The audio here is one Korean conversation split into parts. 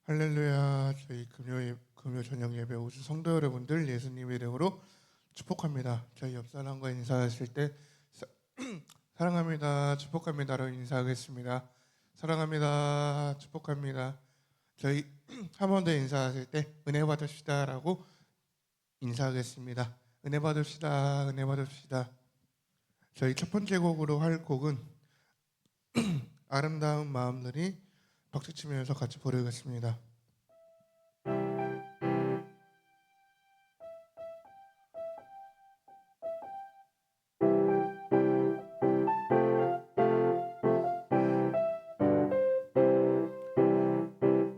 할렐루야. 저희 금요 저녁 예배 오신 성도 여러분들 예수님 이름으로 축복합니다. 저희 옆 사람과 인사하실 때 사랑합니다, 축복합니다로 인사하겠습니다. 사랑합니다, 축복합니다. 저희 한 번 더 인사하실 때 은혜 받읍시다라고 인사하겠습니다. 은혜 받읍시다, 은혜 받읍시다. 저희 첫 번째 곡으로 할 곡은 아름다운 마음들이 박수치면서 같이 부르겠습니다.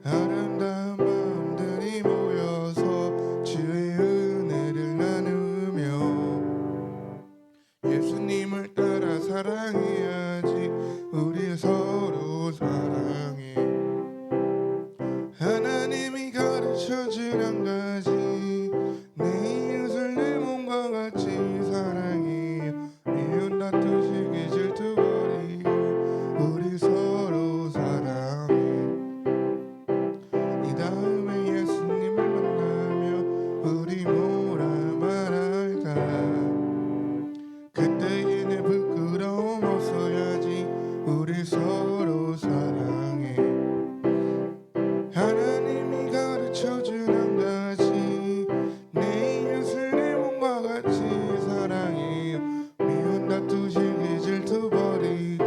아름다운 마음들이 모여서 주의 은혜를 나누며 예수님을 따라 사랑해야지. 우리 서로 사랑해. 하나님이 가르쳐준 한 가지, 내 이웃을 내 몸과 같이 사랑해. 미운 다투시기 질투 버리고 우리 서로 사랑해. 이 다음에 예수님을 만나며 우리 뭐라 말할까. 그때에 내 부끄러움 없어야지. 우리 서로 사랑해. 하나님이 가르쳐준 한 가지, 내 이웃을 내 몸과 같이 사랑해. 미운 다투시기 질투 버리고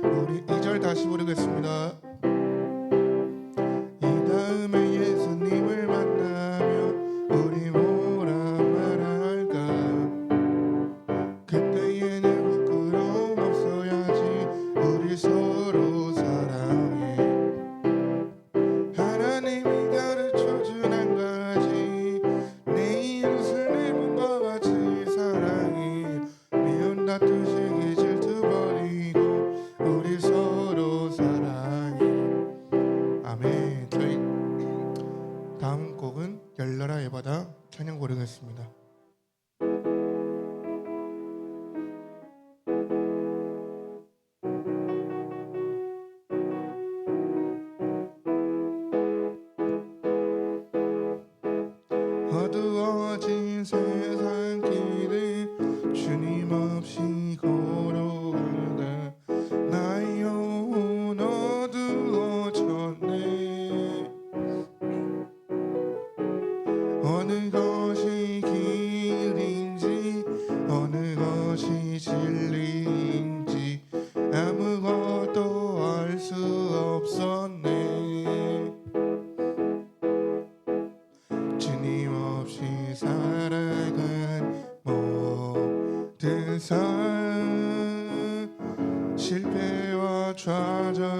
우리 2절 다시 부르겠습니다. 이 다음에 예수님을 만나며 우리 뭐라 말할까. 그때에 내 부끄러움 없어야지. 우리 서로 사랑해. 하나님이 가르쳐준 한 가지, 내 이웃을 내 몸과 같이 사랑해. 미운 다투시기 질투 버리고 우리 서로 사랑해. 아멘. 저희 다음 곡은 열려라 예바다 찬양 부르겠습니다. 어두워진 세상 길을 주님 없이 걸어가다 나의 영혼 어두워졌네. 어느 것이 길인지 어느 것이 진리인지 아무것도 알 수 없었네. 주님 없이 살아간 모든 삶 실패와 좌절뿐이네.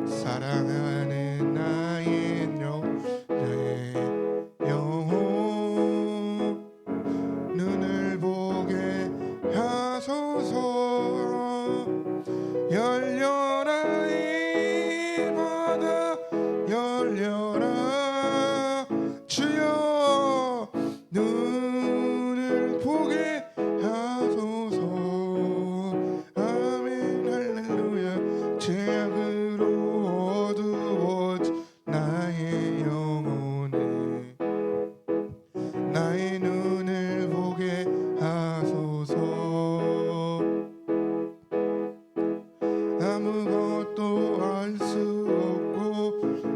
사랑하는 나의 영혼 눈을 보게 하소서. 열려라 이 바다 열려라. 주여 눈을 보게 하소서. 아멘 할렐루야. 죄악으로 어두워진 나의 영혼에 나의 눈을 보게 하소서. 아무것도 알 수 없고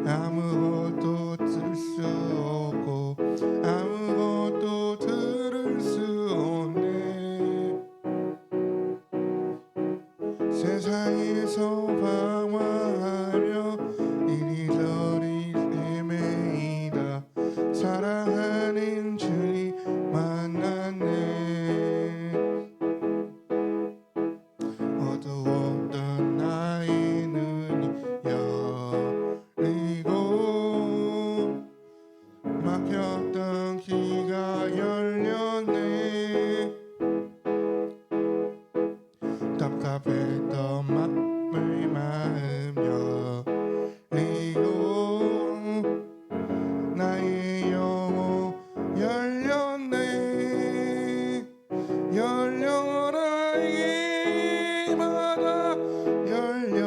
아무것도 들 수 없고 아무것도 들을 수 없네. 세상에서 방황하며 이리저리 헤매이다 사랑하는 주님 만났네. 어두웠던 나의 눈이 열리고 막혔던 귀가 열렸네. 답답했던 마음 열리고 나의 영혼 열렸네. 열려라 이 바다 열려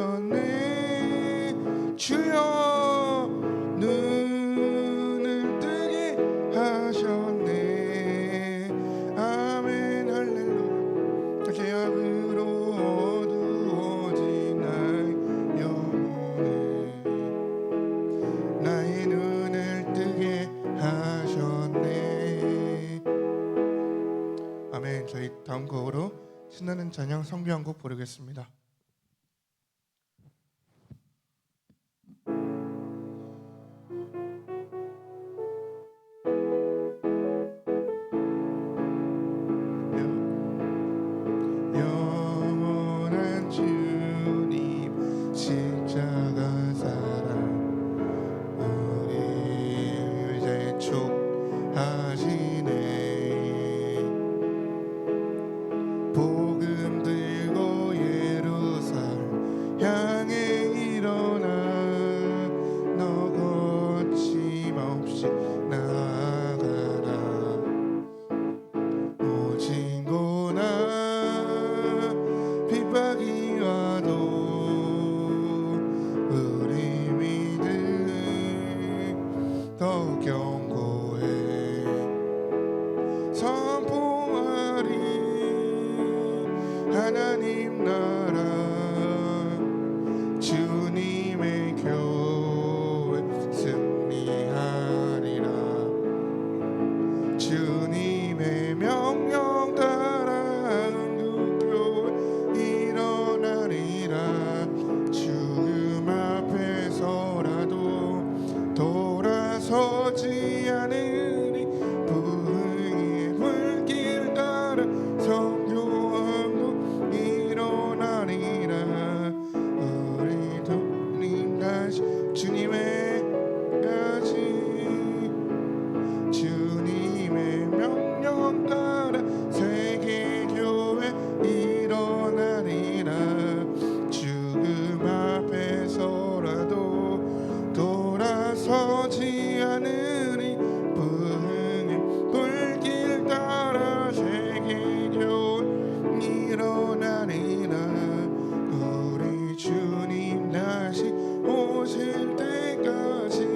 한 찬양 성교 한 곡 부르겠습니다. 영원한 주님 십자가 사랑 우리 재촉하시네. 복음 들고 예루살렘 향해 일어나 너 거침없이 나아가라. 오직 고난 핍박이 와도 우리 믿음 더 견고해 선포하리 하나님 나라 주님의 교회 승리하리라. 주님의 명령 따라 그 교회 일어나리라. 죽음 앞에서라도 돌아서지 않으리. 부흥의 불길 따라 성교하고 일어나리라. 우리도 님 다시 주님의 가지 주님의 명령 따라 세계교회 일어나리라. 죽음 앞에서라도 돌아서지 않으리. 부흥의 불길 따라 세계교회 일어나리라. 우리 주님 다시 오실 때까지.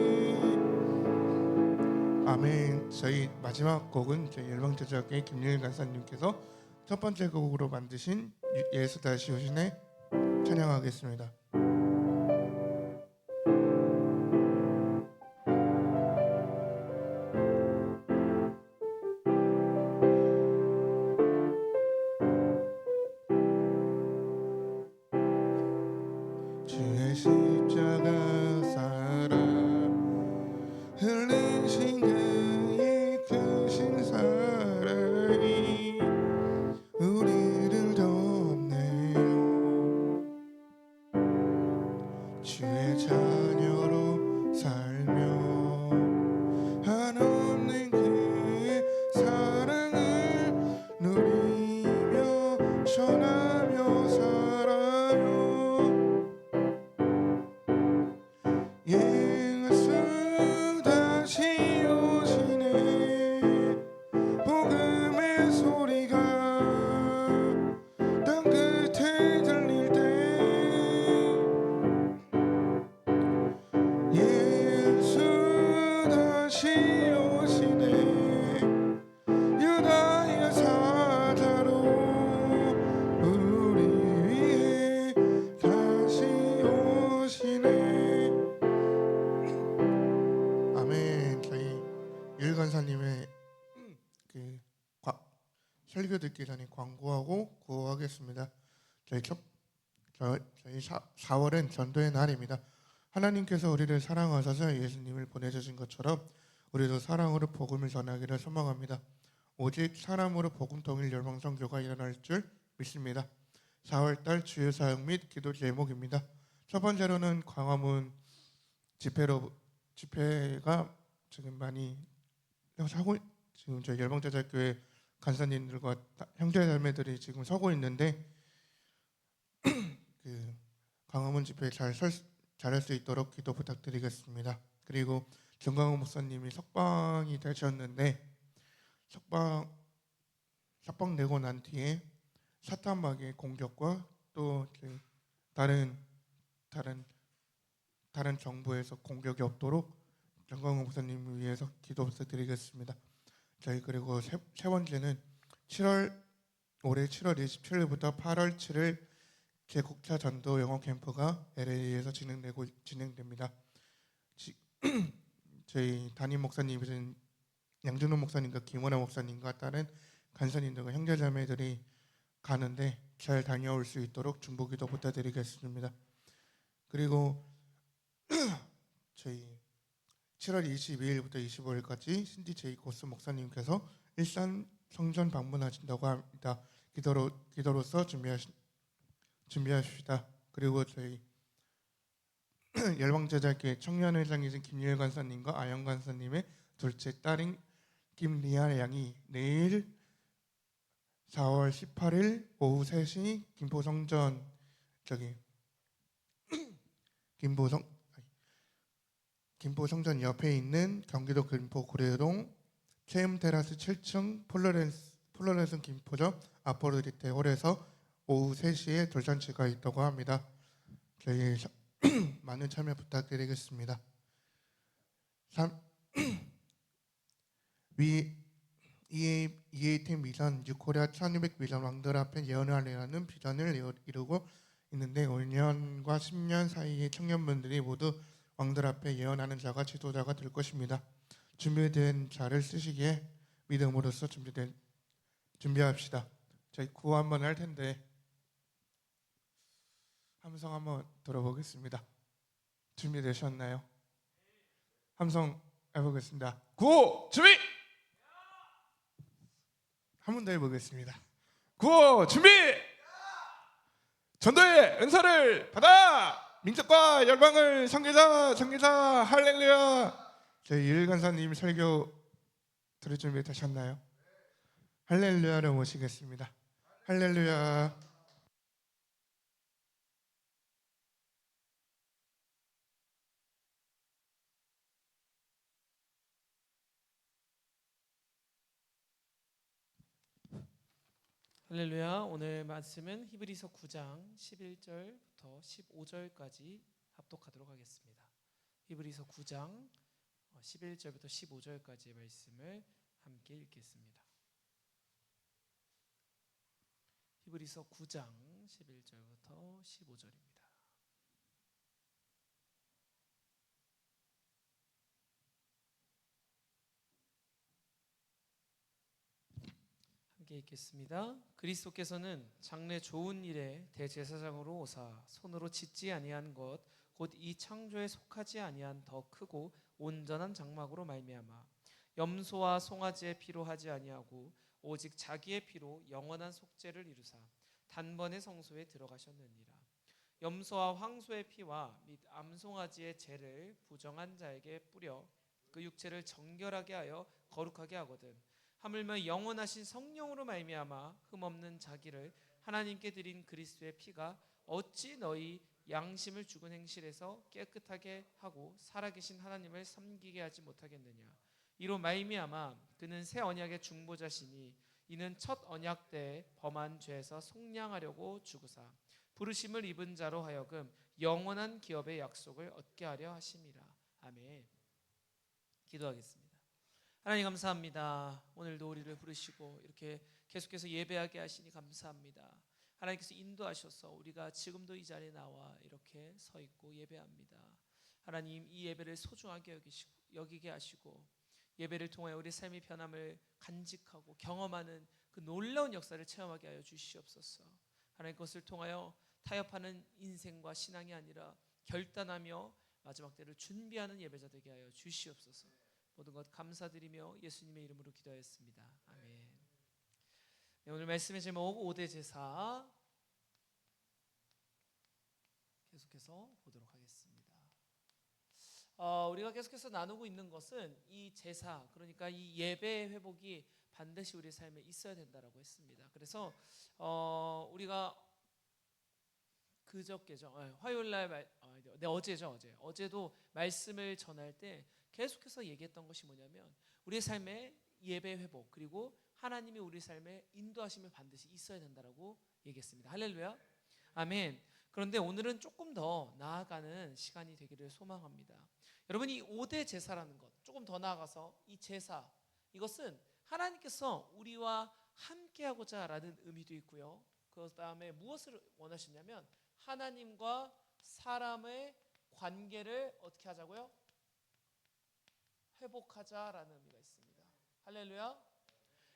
아멘. 저희 마지막 곡은 저희 열방제자교회 김유일 간사님께서 첫 번째 곡으로 만드신 예수 다시 오시네 찬양하겠습니다. 주의 십자가 사랑 흘리신 그의 크신 사랑이 우리를 돕네요. 주의 자녀로 살며 한없는 그의 사랑을 누리며 전하며 살아요. 예수 다시 오시네. 복음의 소리가 땅 끝에 들릴 때 예수 다시 오시네. 유다의 사자로 우리 위해 다시 오시네. 아멘. 저희 유일간사님의 그 설교 듣기 전에 광고하고 구호하겠습니다. 저희 4월은 전도의 날입니다. 하나님께서 우리를 사랑하셔서 예수님을 보내주신 것처럼 우리도 사랑으로 복음을 전하기를 소망합니다. 오직 사람으로 복음 통일 열방선교가 일어날 줄 믿습니다. 4월달 주요 사역 및 기도 제목입니다. 첫 번째로는 광화문 집회가 지금 많이 하고 지금 저희 열방제자교회 간사님들과 형제자매들이 지금 서고 있는데 그 광화문 집회 잘할 수 있도록 기도 부탁드리겠습니다. 그리고 정강호 목사님이 석방이 되셨는데 석방 내고 난 뒤에 사탄마귀의 공격과 또 다른 정부에서 공격이 없도록 정강호 목사님을 위해서 기도 부탁드리겠습니다. 저희 그리고 세 번째는 올해 7월 27일부터 8월 7일 개국차 전도 영어 캠프가 LA에서 진행됩니다. 저희 담임 목사님이신 양준호 목사님과 김원아 목사님과 다른 간사님들과 형제자매들이 가는데 잘 다녀올 수 있도록 중보기도 부탁드리겠습니다. 그리고 저희 7월 22일부터 25일까지 신디 제이코스 목사님께서 일산 성전 방문하신다고 합니다. 기도로서 준비하십시다. 그리고 저희 열방제자교회 청년회장이신 김유일 간사님과 아영 간사님의 둘째 딸인 김리아 양이 내일 4월 18일 오후 3시 김포성전 김포성전 옆에 있는 경기도 김포 고려동 체험테라스 7층 플로렌스 김포점 아포로디테 홀에서 오후 3시에 돌잔치가 있다고 합니다. 저희 많은 참여 부탁드리겠습니다. EA팀 미션 유코리아 1200 미션 왕들 앞에 예언하려는 비전을 이루고 있는데 5년과 10년 사이의 청년분들이 모두 왕들 앞에 예언하는 자가 지도자가 될 것입니다. 준비된 자를 쓰시기에 믿음으로써 준비합시다. 저희 구호 한번 할 텐데 함성 한번 들어보겠습니다. 준비되셨나요? 함성 해보겠습니다. 구호 준비! 한 번 더 해보겠습니다. 구호 준비! 전도의 은사를 받아! 민족과 열방을 성기사 할렐루야! 저희 유일 간사님 설교 들을 준비 되셨나요? 할렐루야를 모시겠습니다. 할렐루야. 할렐루야. 오늘 말씀은 히브리서 9장 11절부터 15절까지 합독하도록 하겠습니다. 히브리서 9장 11절부터 15절까지의 말씀을 함께 읽겠습니다. 히브리서 9장 11절부터 15절입니다. 함께 읽겠습니다. 그리스도께서는 장래 좋은 일에 대제사장으로 오사 손으로 짓지 아니한 것 곧 이 창조에 속하지 아니한 더 크고 온전한 장막으로 말미암아 염소와 송아지의 피로 하지 아니하고 오직 자기의 피로 영원한 속죄를 이루사 단번에 성소에 들어가셨느니라. 염소와 황소의 피와 및 암송아지의 죄를 부정한 자에게 뿌려 그 육체를 정결하게 하여 거룩하게 하거든 하물며 영원하신 성령으로 말미암아 흠없는 자기를 하나님께 드린 그리스도의 피가 어찌 너희 양심을 죽은 행실에서 깨끗하게 하고 살아계신 하나님을 섬기게 하지 못하겠느냐. 이로 말미암아 그는 새 언약의 중보자시니 이는 첫 언약 때 범한 죄에서 속량하려고 죽으사 부르심을 입은 자로 하여금 영원한 기업의 약속을 얻게 하려 하심이라. 아멘. 기도하겠습니다. 하나님 감사합니다. 오늘도 우리를 부르시고 이렇게 계속해서 예배하게 하시니 감사합니다. 하나님께서 인도하셔서 우리가 지금도 이 자리에 나와 이렇게 서 있고 예배합니다. 하나님 이 예배를 소중하게 여기게 하시고 예배를 통해 우리 삶의 변함을 간직하고 경험하는 그 놀라운 역사를 체험하게 하여 주시옵소서. 하나님 그것을 통하여 타협하는 인생과 신앙이 아니라 결단하며 마지막 때를 준비하는 예배자 되게 하여 주시옵소서. 모든 것 감사드리며 예수님의 이름으로 기도하였습니다. 아멘. 네, 오늘 말씀의 제목 5대 제사 계속해서 보도록 하겠습니다. 우리가 계속해서 나누고 있는 것은 이 제사, 그러니까 이 예배 회복이 반드시 우리 삶에 있어야 된다라고 했습니다. 그래서 우리가 그저께죠. 화요일날 어제도 말씀을 전할 때 계속해서 얘기했던 것이 뭐냐면 우리의 삶의 예배 회복 그리고 하나님이 우리 삶에 인도하심을 반드시 있어야 된다라고 얘기했습니다. 할렐루야. 아멘. 그런데 오늘은 조금 더 나아가는 시간이 되기를 소망합니다. 여러분 이 5대 제사라는 것 조금 더 나아가서 이 제사 이것은 하나님께서 우리와 함께하고자 라는 의미도 있고요. 그 다음에 무엇을 원하시냐면 하나님과 사람의 관계를 어떻게 하자고요? 회복하자라는 의미가 있습니다. 할렐루야.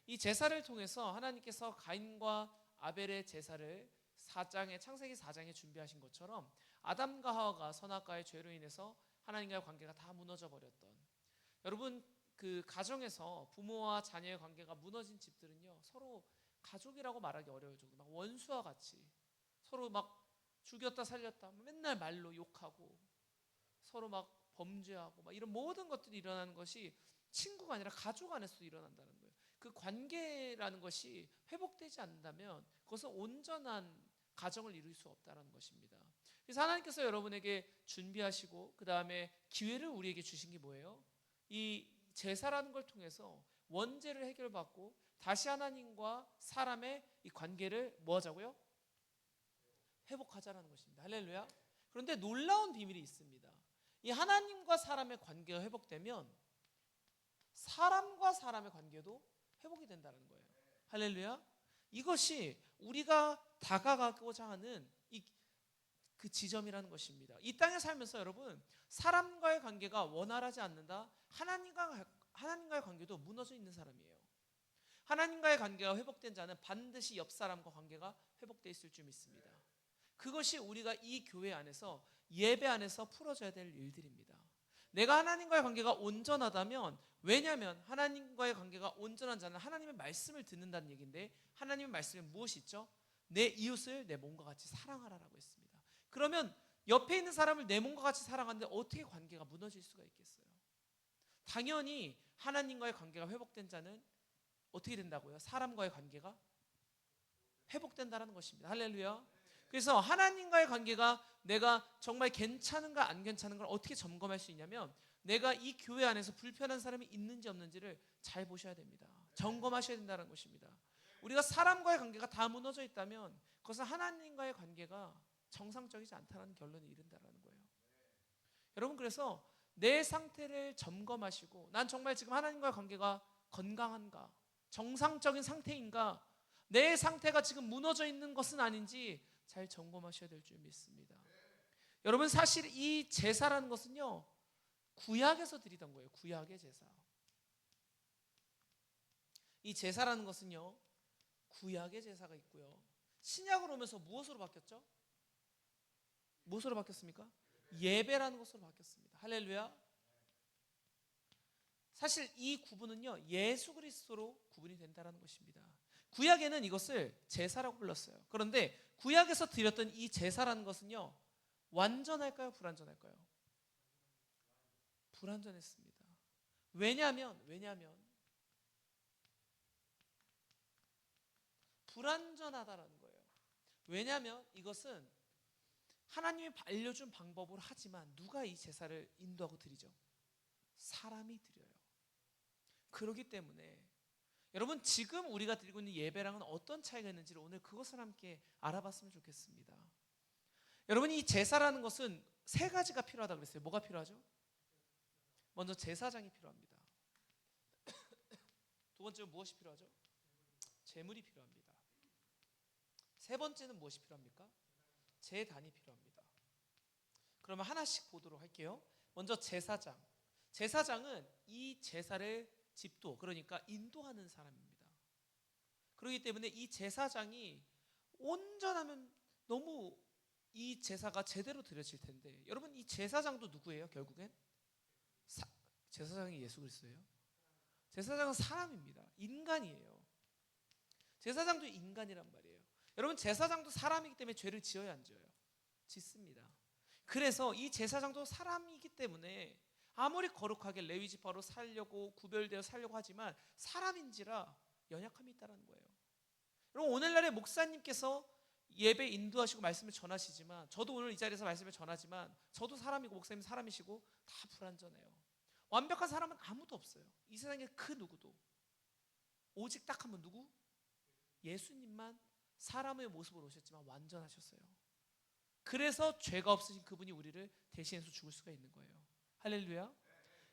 이 제사를 통해서 하나님께서 가인과 아벨의 제사를 창세기 4장에 준비하신 것처럼 아담과 하와가 선악과의 죄로 인해서 하나님과의 관계가 다 무너져 버렸던, 여러분 그 가정에서 부모와 자녀의 관계가 무너진 집들은요 서로 가족이라고 말하기 어려울 정도 막 원수와 같이 서로 막 죽였다 살렸다 맨날 말로 욕하고 서로 막 범죄하고 막 이런 모든 것들이 일어나는 것이 친구가 아니라 가족 안에서도 일어난다는 거예요. 그 관계라는 것이 회복되지 않는다면 그것은 온전한 가정을 이룰 수 없다는 것입니다. 그래서 하나님께서 여러분에게 준비하시고 그 다음에 기회를 우리에게 주신 게 뭐예요? 이 제사라는 걸 통해서 원죄를 해결받고 다시 하나님과 사람의 이 관계를 뭐 하자고요? 회복하자라는 것입니다. 할렐루야. 그런데 놀라운 비밀이 있습니다. 이 하나님과 사람의 관계가 회복되면 사람과 사람의 관계도 회복이 된다는 거예요. 할렐루야. 이것이 우리가 다가가고자 하는 그 지점이라는 것입니다. 이 땅에 살면서 여러분 사람과의 관계가 원활하지 않는다. 하나님과의 관계도 무너져 있는 사람이에요. 하나님과의 관계가 회복된 자는 반드시 옆 사람과 관계가 회복되어 있을 줄 믿습니다. 그것이 우리가 이 교회 안에서 예배 안에서 풀어져야 될 일들입니다. 내가 하나님과의 관계가 온전하다면, 왜냐하면 하나님과의 관계가 온전한 자는 하나님의 말씀을 듣는다는 얘기인데, 하나님의 말씀에 무엇이 있죠? 내 이웃을 내 몸과 같이 사랑하라라고 했습니다. 그러면 옆에 있는 사람을 내 몸과 같이 사랑하는데 어떻게 관계가 무너질 수가 있겠어요? 당연히 하나님과의 관계가 회복된 자는 어떻게 된다고요? 사람과의 관계가 회복된다는 것입니다. 할렐루야. 그래서 하나님과의 관계가 내가 정말 괜찮은가 안 괜찮은가 어떻게 점검할 수 있냐면, 내가 이 교회 안에서 불편한 사람이 있는지 없는지를 잘 보셔야 됩니다. 점검하셔야 된다는 것입니다. 우리가 사람과의 관계가 다 무너져 있다면 그것은 하나님과의 관계가 정상적이지 않다는 결론에 이른다는 거예요. 여러분, 그래서 내 상태를 점검하시고, 난 정말 지금 하나님과의 관계가 건강한가, 정상적인 상태인가, 내 상태가 지금 무너져 있는 것은 아닌지 잘 점검하셔야 될 줄 믿습니다. 여러분, 사실 이 제사라는 것은요 구약에서 드리던 거예요. 구약의 제사. 이 제사라는 것은요 구약의 제사가 있고요, 신약으로 오면서 무엇으로 바뀌었죠? 무엇으로 바뀌었습니까? 예배라는 것으로 바뀌었습니다. 할렐루야. 사실 이 구분은요 예수 그리스도로 구분이 된다는 것입니다. 구약에는 이것을 제사라고 불렀어요. 그런데 구약에서 드렸던 이 제사라는 것은요 완전할까요? 불완전할까요? 불완전했습니다. 왜냐하면 불완전하다라는 거예요. 왜냐하면 이것은 하나님이 알려준 방법으로 하지만 누가 이 제사를 인도하고 드리죠? 사람이 드려요. 그렇기 때문에 여러분, 지금 우리가 드리고 있는 예배랑은 어떤 차이가 있는지를 오늘 그것을 함께 알아봤으면 좋겠습니다. 여러분, 이 제사라는 것은 세 가지가 필요하다고 그랬어요. 뭐가 필요하죠? 먼저 제사장이 필요합니다. 두 번째는 무엇이 필요하죠? 제물이 필요합니다. 세 번째는 무엇이 필요합니까? 제단이 필요합니다. 그러면 하나씩 보도록 할게요. 먼저 제사장. 제사장은 이 제사를 집도, 그러니까 인도하는 사람입니다. 그렇기 때문에 이 제사장이 온전하면 너무 이 제사가 제대로 드려질 텐데, 여러분 이 제사장도 누구예요? 결국엔 제사장이 예수 그리스도예요. 제사장은 사람입니다. 인간이에요. 제사장도 인간이란 말이에요. 여러분, 제사장도 사람이기 때문에 죄를 지어야 안 지어요? 짓습니다. 그래서 이 제사장도 사람이기 때문에 아무리 거룩하게 레위 지파로 살려고 구별되어 살려고 하지만 사람인지라 연약함이 있다는 거예요. 여러분, 오늘날의 목사님께서 예배 인도하시고 말씀을 전하시지만, 저도 오늘 이 자리에서 말씀을 전하지만 저도 사람이고 목사님 사람이시고 다 불완전해요. 완벽한 사람은 아무도 없어요. 이 세상에 그 누구도. 오직 딱 한 분, 누구? 예수님만 사람의 모습으로 오셨지만 완전하셨어요. 그래서 죄가 없으신 그분이 우리를 대신해서 죽을 수가 있는 거예요. 할렐루야.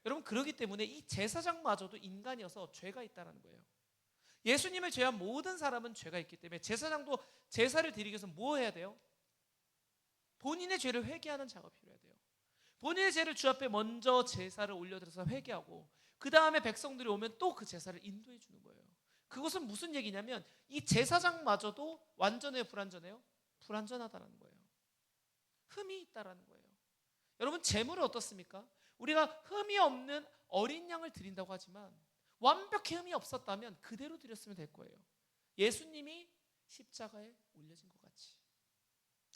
여러분, 그렇기 때문에 이 제사장마저도 인간이어서 죄가 있다는 거예요. 예수님을 제외한 모든 사람은 죄가 있기 때문에 제사장도 제사를 드리기 위해서 뭐 해야 돼요? 본인의 죄를 회개하는 작업이 필요해야 돼요. 본인의 죄를 주 앞에 먼저 제사를 올려드려서 회개하고, 그 다음에 백성들이 오면 또 그 제사를 인도해 주는 거예요. 그것은 무슨 얘기냐면 이 제사장마저도 완전해요, 불완전해요? 불완전하다는 거예요. 흠이 있다라는 거예요. 여러분, 제물은 어떻습니까? 우리가 흠이 없는 어린 양을 드린다고 하지만 완벽히 흠이 없었다면 그대로 드렸으면 될 거예요. 예수님이 십자가에 올려진 것 같이.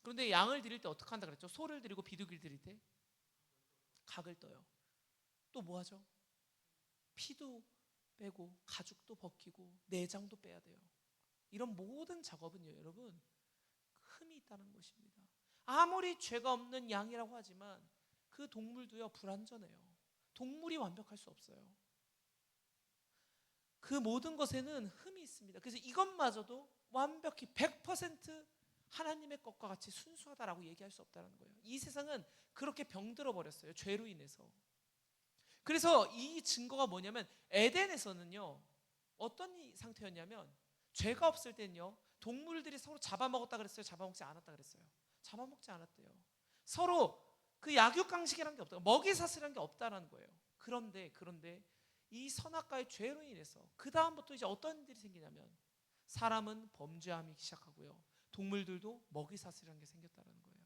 그런데 양을 드릴 때 어떻게 한다 그랬죠? 소를 드리고 비둘기를 드릴 때 각을 떠요. 또 뭐 하죠? 피도 빼고 가죽도 벗기고 내장도 빼야 돼요. 이런 모든 작업은요, 여러분, 흠이 있다는 것입니다. 아무리 죄가 없는 양이라고 하지만 그 동물도요, 불완전해요. 동물이 완벽할 수 없어요. 그 모든 것에는 흠이 있습니다. 그래서 이것마저도 완벽히 100% 하나님의 것과 같이 순수하다라고 얘기할 수 없다는 거예요. 이 세상은 그렇게 병들어 버렸어요, 죄로 인해서. 그래서 이 증거가 뭐냐면 에덴에서는요, 어떤 상태였냐면 죄가 없을 때는요, 동물들이 서로 잡아먹었다 그랬어요? 잡아먹지 않았다 그랬어요? 잡아먹지 않았대요. 서로 그 약육강식이라는 게 없다, 먹이사슬이라는 게 없다라는 거예요. 그런데 이 선악과의 죄로 인해서 그 다음부터 이제 어떤 일이 생기냐면 사람은 범죄하기 시작하고요, 동물들도 먹이사슬이라는 게 생겼다는 거예요.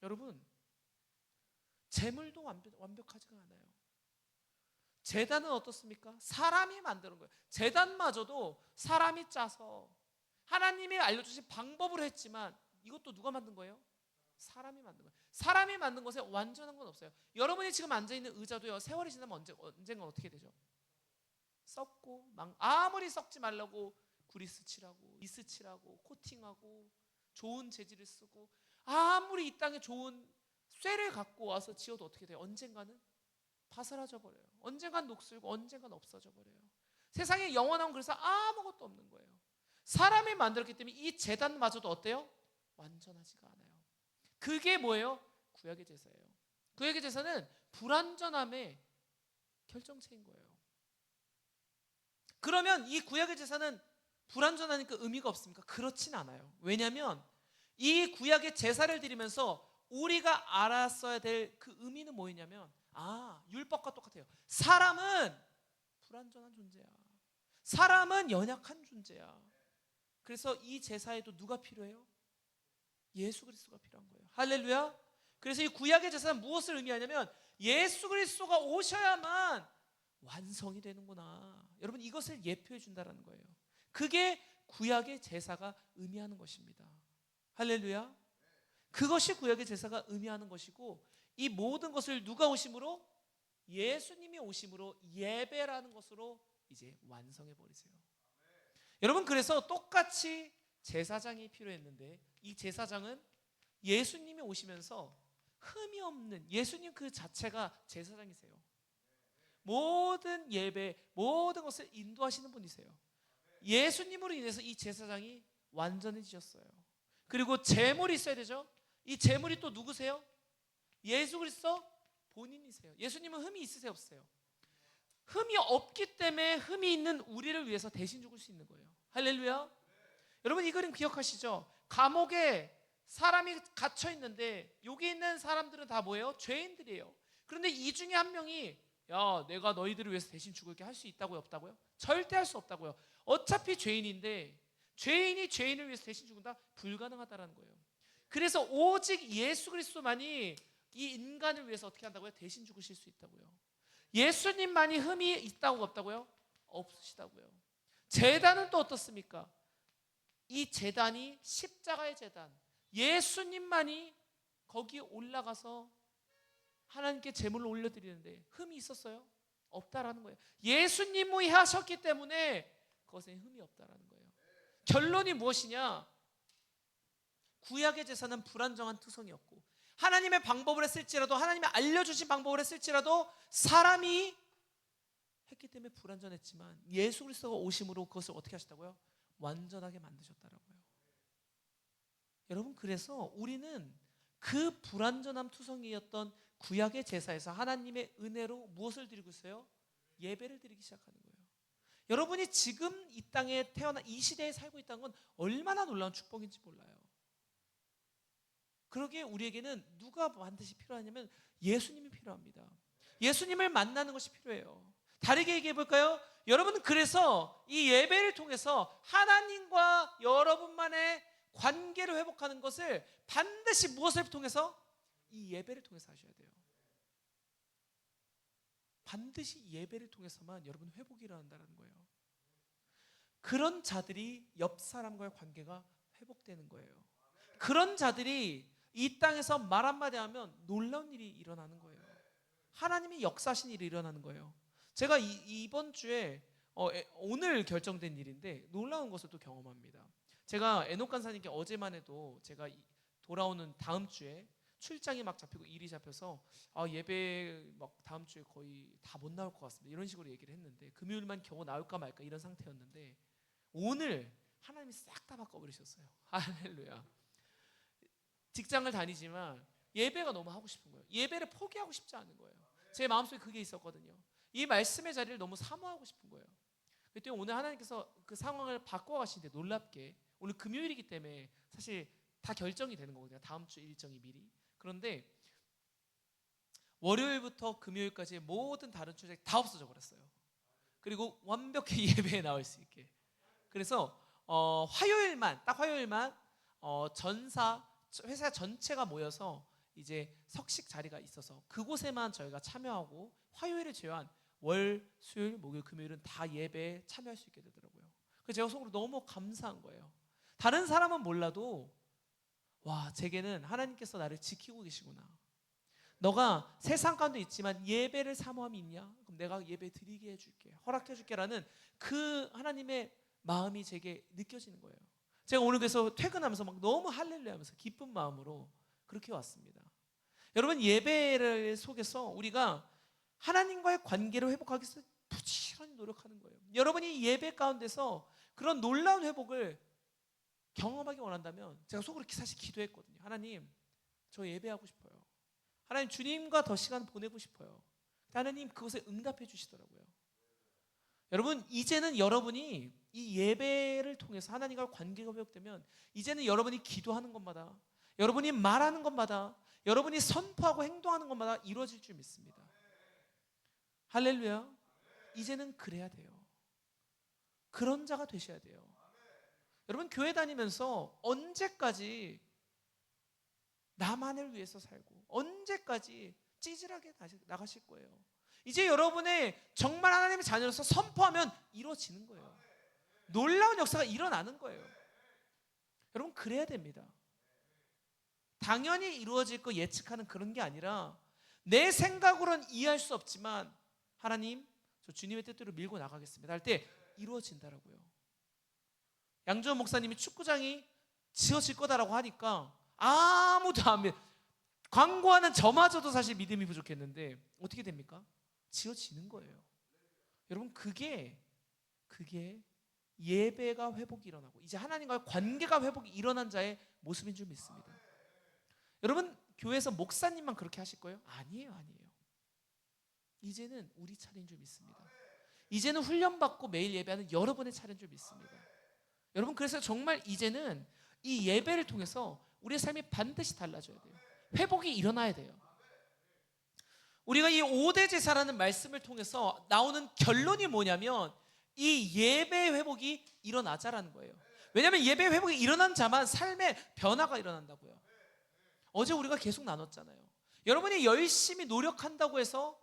여러분, 제물도 완벽하지가 않아요. 제단은 어떻습니까? 사람이 만드는 거예요. 제단마저도 사람이 짜서 하나님이 알려주신 방법으로 했지만 이것도 누가 만든 거예요? 사람이 만든 거예요. 사람이 만든 것에 완전한 건 없어요. 여러분이 지금 앉아있는 의자도요, 세월이 지나면 언젠간 어떻게 되죠? 썩고 아무리 썩지 말라고 구리스 칠하고 이스 칠하고 코팅하고 좋은 재질을 쓰고 아무리 이 땅에 좋은 쇠를 갖고 와서 지어도 어떻게 돼요? 언젠가는 다 사라져 버려요. 언젠간 녹슬고 언젠간 없어져 버려요. 세상에 영원한 건 그래서 아무것도 없는 거예요. 사람이 만들었기 때문에 이 제단마저도 어때요? 완전하지가 않아요. 그게 뭐예요? 구약의 제사예요. 구약의 제사는 불완전함의 결정체인 거예요. 그러면 이 구약의 제사는 불완전하니까 의미가 없습니까? 그렇진 않아요. 왜냐하면 이 구약의 제사를 드리면서 우리가 알았어야 될 그 의미는 뭐였냐면, 율법과 똑같아요. 사람은 불완전한 존재야. 사람은 연약한 존재야. 그래서 이 제사에도 누가 필요해요? 예수 그리스도가 필요한 거예요. 할렐루야. 그래서 이 구약의 제사는 무엇을 의미하냐면 예수 그리스도가 오셔야만 완성이 되는구나. 여러분, 이것을 예표해 준다는 거예요. 그게 구약의 제사가 의미하는 것입니다. 할렐루야. 그것이 구약의 제사가 의미하는 것이고, 이 모든 것을 누가 오심으로? 예수님이 오심으로 예배라는 것으로 이제 완성해 버리세요. 여러분, 그래서 똑같이 제사장이 필요했는데 이 제사장은 예수님이 오시면서 흠이 없는 예수님 그 자체가 제사장이세요. 모든 예배, 모든 것을 인도하시는 분이세요. 예수님으로 인해서 이 제사장이 완전해지셨어요. 그리고 제물이 있어야 되죠. 이 제물이 또 누구세요? 예수 그리스도 본인이세요. 예수님은 흠이 있으세요, 없으세요? 흠이 없기 때문에 흠이 있는 우리를 위해서 대신 죽을 수 있는 거예요. 할렐루야. 여러분, 이 그림 기억하시죠? 감옥에 사람이 갇혀 있는데 여기 있는 사람들은 다 뭐예요? 죄인들이에요. 그런데 이 중에 한 명이 내가 너희들을 위해서 대신 죽을게 할 수 있다고요, 없다고요? 절대 할 수 없다고요. 어차피 죄인인데 죄인이 죄인을 위해서 대신 죽는다? 불가능하다라는 거예요. 그래서 오직 예수 그리스도만이 이 인간을 위해서 어떻게 한다고요? 대신 죽으실 수 있다고요. 예수님만이 흠이 있다고 없다고요? 없으시다고요. 제단은 또 어떻습니까? 이 제단이 십자가의 제단, 예수님만이 거기에 올라가서 하나님께 제물을 올려드리는데 흠이 있었어요? 없다라는 거예요. 예수님이 하셨기 때문에 그것에 흠이 없다라는 거예요. 결론이 무엇이냐? 구약의 제사는 불안정한 투성이었고, 하나님의 방법을 했을지라도, 하나님이 알려주신 방법을 했을지라도 사람이 했기 때문에 불완전했지만 예수 그리스도가 오심으로 그것을 어떻게 하셨다고요? 완전하게 만드셨다라고요. 여러분, 그래서 우리는 그 불완전함 투성이였던 구약의 제사에서 하나님의 은혜로 무엇을 드리고 있어요? 예배를 드리기 시작하는 거예요. 여러분이 지금 이 땅에 태어나 이 시대에 살고 있다는 건 얼마나 놀라운 축복인지 몰라요. 그러기에 우리에게는 누가 반드시 필요하냐면 예수님이 필요합니다. 예수님을 만나는 것이 필요해요. 다르게 얘기해 볼까요? 여러분, 그래서 이 예배를 통해서 하나님과 여러분만의 관계를 회복하는 것을 반드시 무엇을 통해서? 이 예배를 통해서 하셔야 돼요. 반드시 예배를 통해서만 여러분 회복이 일어난다는 거예요. 그런 자들이 옆 사람과의 관계가 회복되는 거예요. 그런 자들이 이 땅에서 말 한마디 하면 놀라운 일이 일어나는 거예요. 하나님이 역사하신 일이 일어나는 거예요. 제가 이번 주에 오늘 결정된 일인데 놀라운 것을 또 경험합니다. 제가 에녹 간사님께 어제만 해도 제가 돌아오는 다음 주에 출장이 막 잡히고 일이 잡혀서 예배 막 다음 주에 거의 다 못 나올 것 같습니다. 이런 식으로 얘기를 했는데 금요일만 겨우 나올까 말까 이런 상태였는데 오늘 하나님이 싹 다 바꿔버리셨어요. 할렐루야. 직장을 다니지만 예배가 너무 하고 싶은 거예요. 예배를 포기하고 싶지 않은 거예요. 제 마음속에 그게 있었거든요. 이 말씀의 자리를 너무 사모하고 싶은 거예요. 그때 오늘 하나님께서 그 상황을 바꿔가시는데 놀랍게 오늘 금요일이기 때문에 사실 다 결정이 되는 거거든요. 다음 주 일정이 미리. 그런데 월요일부터 금요일까지 모든 다른 출장이 다 없어져 버렸어요. 그리고 완벽히 예배에 나올 수 있게. 그래서 화요일만 전사 회사 전체가 모여서 이제 석식 자리가 있어서 그곳에만 저희가 참여하고 화요일을 제외한 월, 수요일, 목요일, 금요일은 다 예배에 참여할 수 있게 되더라고요. 그래서 제가 속으로 너무 감사한 거예요. 다른 사람은 몰라도 와, 제게는 하나님께서 나를 지키고 계시구나. 너가 세상 가운데 있지만 예배를 사모함이 있냐? 그럼 내가 예배 드리게 해줄게, 허락해 줄게라는 그 하나님의 마음이 제게 느껴지는 거예요. 제가 오늘 그래서 퇴근하면서 막 너무 할렐루야 하면서 기쁜 마음으로 그렇게 왔습니다. 여러분, 예배를 속에서 우리가 하나님과의 관계를 회복하기 위해서 부지런히 노력하는 거예요. 여러분이 예배 가운데서 그런 놀라운 회복을 경험하기 원한다면 제가 속으로 사실 기도했거든요. 하나님, 저 예배하고 싶어요. 하나님, 주님과 더 시간 보내고 싶어요. 하나님 그것에 응답해 주시더라고요. 여러분, 이제는 여러분이 이 예배를 통해서 하나님과 관계가 회복되면 이제는 여러분이 기도하는 것마다, 여러분이 말하는 것마다, 여러분이 선포하고 행동하는 것마다 이루어질 줄 믿습니다. 할렐루야. 이제는 그래야 돼요. 그런 자가 되셔야 돼요. 여러분, 교회 다니면서 언제까지 나만을 위해서 살고 언제까지 찌질하게 나가실 거예요? 이제 여러분의 정말 하나님의 자녀로서 선포하면 이루어지는 거예요. 놀라운 역사가 일어나는 거예요. 여러분, 그래야 됩니다. 당연히 이루어질 거 예측하는 그런 게 아니라 내 생각으로는 이해할 수 없지만 하나님, 저 주님의 뜻대로 밀고 나가겠습니다 할 때 이루어진다라고요. 양조원 목사님이 축구장이 지어질 거다라고 하니까 아무도 안 믿. 광고하는 저마저도 사실 믿음이 부족했는데 어떻게 됩니까? 지어지는 거예요. 여러분, 그게 예배가 회복이 일어나고 이제 하나님과의 관계가 회복이 일어난 자의 모습인 줄 믿습니다. 여러분, 교회에서 목사님만 그렇게 하실 거예요? 아니에요. 이제는 우리 차례인 줄 믿습니다. 이제는 훈련받고 매일 예배하는 여러분의 차례인 줄 믿습니다. 여러분, 그래서 정말 이제는 이 예배를 통해서 우리의 삶이 반드시 달라져야 돼요. 회복이 일어나야 돼요. 우리가 이 5대 제사라는 말씀을 통해서 나오는 결론이 뭐냐면 이 예배 회복이 일어나자라는 거예요. 왜냐하면 예배 회복이 일어난 자만 삶의 변화가 일어난다고요. 어제 우리가 계속 나눴잖아요. 여러분이 열심히 노력한다고 해서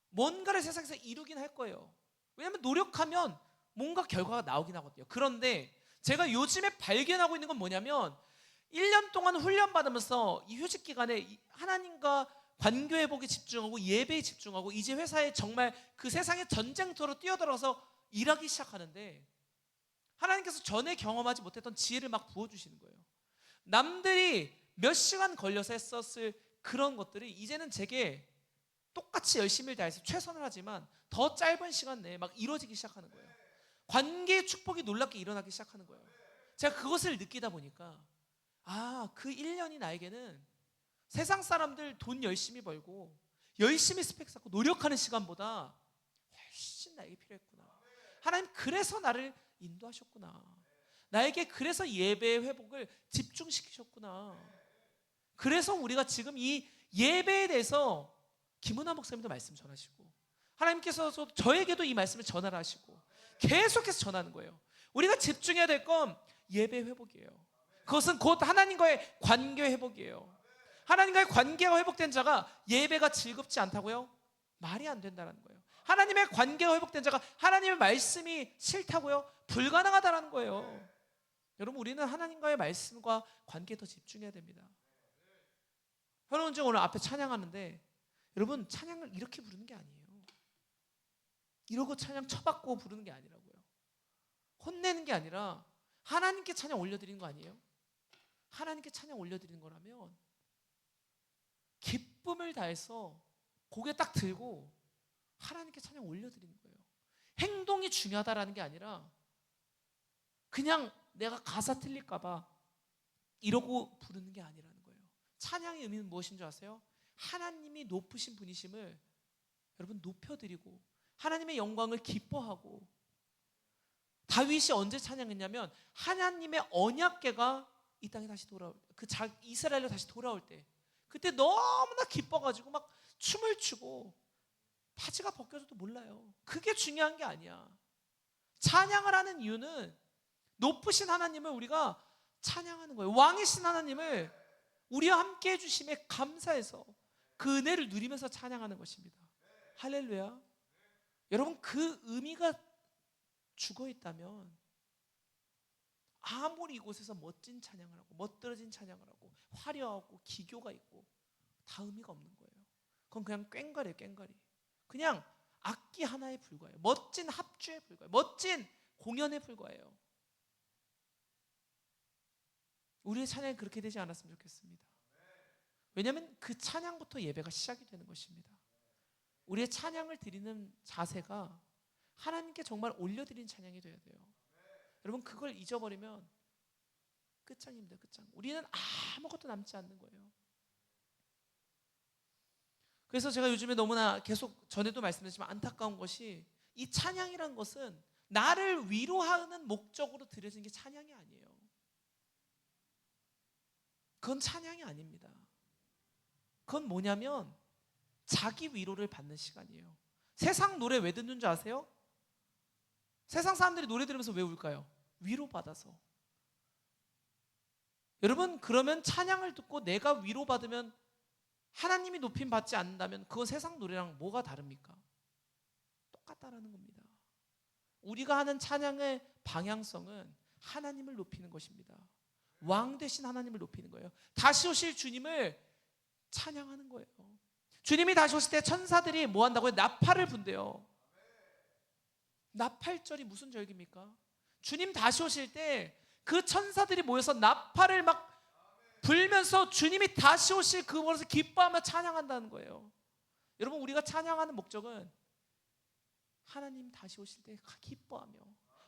뭔가를 세상에서 이루긴 할 거예요. 왜냐하면 노력하면 뭔가 결과가 나오긴 하거든요. 그런데 제가 요즘에 발견하고 있는 건 뭐냐면 1년 동안 훈련받으면서 이 휴직 기간에 하나님과 관계 회복에 집중하고 예배에 집중하고 이제 회사에 정말 그 세상의 전쟁터로 뛰어들어서 일하기 시작하는데 하나님께서 전에 경험하지 못했던 지혜를 막 부어주시는 거예요. 남들이 몇 시간 걸려서 했었을 그런 것들이 이제는 제게 똑같이 열심히 다해서 최선을 하지만 더 짧은 시간 내에 막 이루어지기 시작하는 거예요. 관계의 축복이 놀랍게 일어나기 시작하는 거예요. 제가 그것을 느끼다 보니까 그 1년이 나에게는 세상 사람들 돈 열심히 벌고 열심히 스펙 쌓고 노력하는 시간보다 훨씬 나에게 필요했구나. 하나님 그래서 나를 인도하셨구나. 나에게 그래서 예배의 회복을 집중시키셨구나. 그래서 우리가 지금 이 예배에 대해서 김은하 목사님도 말씀 전하시고 하나님께서 저에게도 이 말씀을 전하라 하시고 계속해서 전하는 거예요. 우리가 집중해야 될 건 예배 회복이에요. 그것은 곧 하나님과의 관계 회복이에요. 하나님과의 관계가 회복된 자가 예배가 즐겁지 않다고요? 말이 안 된다는 거예요. 하나님의 관계가 회복된 자가 하나님의 말씀이 싫다고요? 불가능하다는 거예요. 여러분, 우리는 하나님과의 말씀과 관계에 더 집중해야 됩니다. 여러분, 오늘 앞에 찬양하는데 여러분, 찬양을 이렇게 부르는 게 아니에요. 이러고 찬양 쳐받고 부르는 게 아니라고요. 혼내는 게 아니라 하나님께 찬양 올려드리는 거 아니에요? 하나님께 찬양 올려드리는 거라면 기쁨을 다해서 고개 딱 들고 하나님께 찬양 올려드리는 거예요. 행동이 중요하다라는 게 아니라 그냥 내가 가사 틀릴까 봐 이러고 부르는 게 아니라는 거예요. 찬양의 의미는 무엇인 줄 아세요? 하나님이 높으신 분이심을 여러분 높여드리고 하나님의 영광을 기뻐하고, 다윗이 언제 찬양했냐면 하나님의 언약궤가 이 땅에 다시 돌아올 때, 이스라엘로 다시 돌아올 때, 그때 너무나 기뻐가지고 막 춤을 추고 바지가 벗겨져도 몰라요. 그게 중요한 게 아니야. 찬양을 하는 이유는 높으신 하나님을 우리가 찬양하는 거예요. 왕이신 하나님을 우리와 함께 해주심에 감사해서 그 은혜를 누리면서 찬양하는 것입니다. 할렐루야. 여러분, 그 의미가 죽어 있다면 아무리 이곳에서 멋진 찬양을 하고 멋들어진 찬양을 하고 화려하고 기교가 있고 다 의미가 없는 거예요. 그건 그냥 꽹과리예요. 꽹과리. 그냥 악기 하나에 불과해요. 멋진 합주에 불과해요. 멋진 공연에 불과해요. 우리의 찬양이 그렇게 되지 않았으면 좋겠습니다. 왜냐하면 그 찬양부터 예배가 시작이 되는 것입니다. 우리의 찬양을 드리는 자세가 하나님께 정말 올려드린 찬양이 되어야 돼요. 여러분, 그걸 잊어버리면 끝장입니다. 끝장. 우리는 아무것도 남지 않는 거예요. 그래서 제가 요즘에 너무나 계속 전에도 말씀드렸지만 안타까운 것이, 이 찬양이라는 것은 나를 위로하는 목적으로 드려진 게 찬양이 아니에요. 그건 찬양이 아닙니다. 그건 뭐냐면 자기 위로를 받는 시간이에요. 세상 노래 왜 듣는 줄 아세요? 세상 사람들이 노래 들으면서 왜 울까요? 위로받아서. 여러분, 그러면 찬양을 듣고 내가 위로받으면 하나님이 높임 받지 않는다면 그건 세상 노래랑 뭐가 다릅니까? 똑같다라는 겁니다. 우리가 하는 찬양의 방향성은 하나님을 높이는 것입니다. 왕 되신 하나님을 높이는 거예요. 다시 오실 주님을 찬양하는 거예요. 주님이 다시 오실 때 천사들이 뭐 한다고요? 나팔을 분대요. 나팔절이 무슨 절기입니까? 주님 다시 오실 때 그 천사들이 모여서 나팔을 막 불면서 주님이 다시 오실 그곳에서 기뻐하며 찬양한다는 거예요. 여러분, 우리가 찬양하는 목적은 하나님 다시 오실 때 기뻐하며,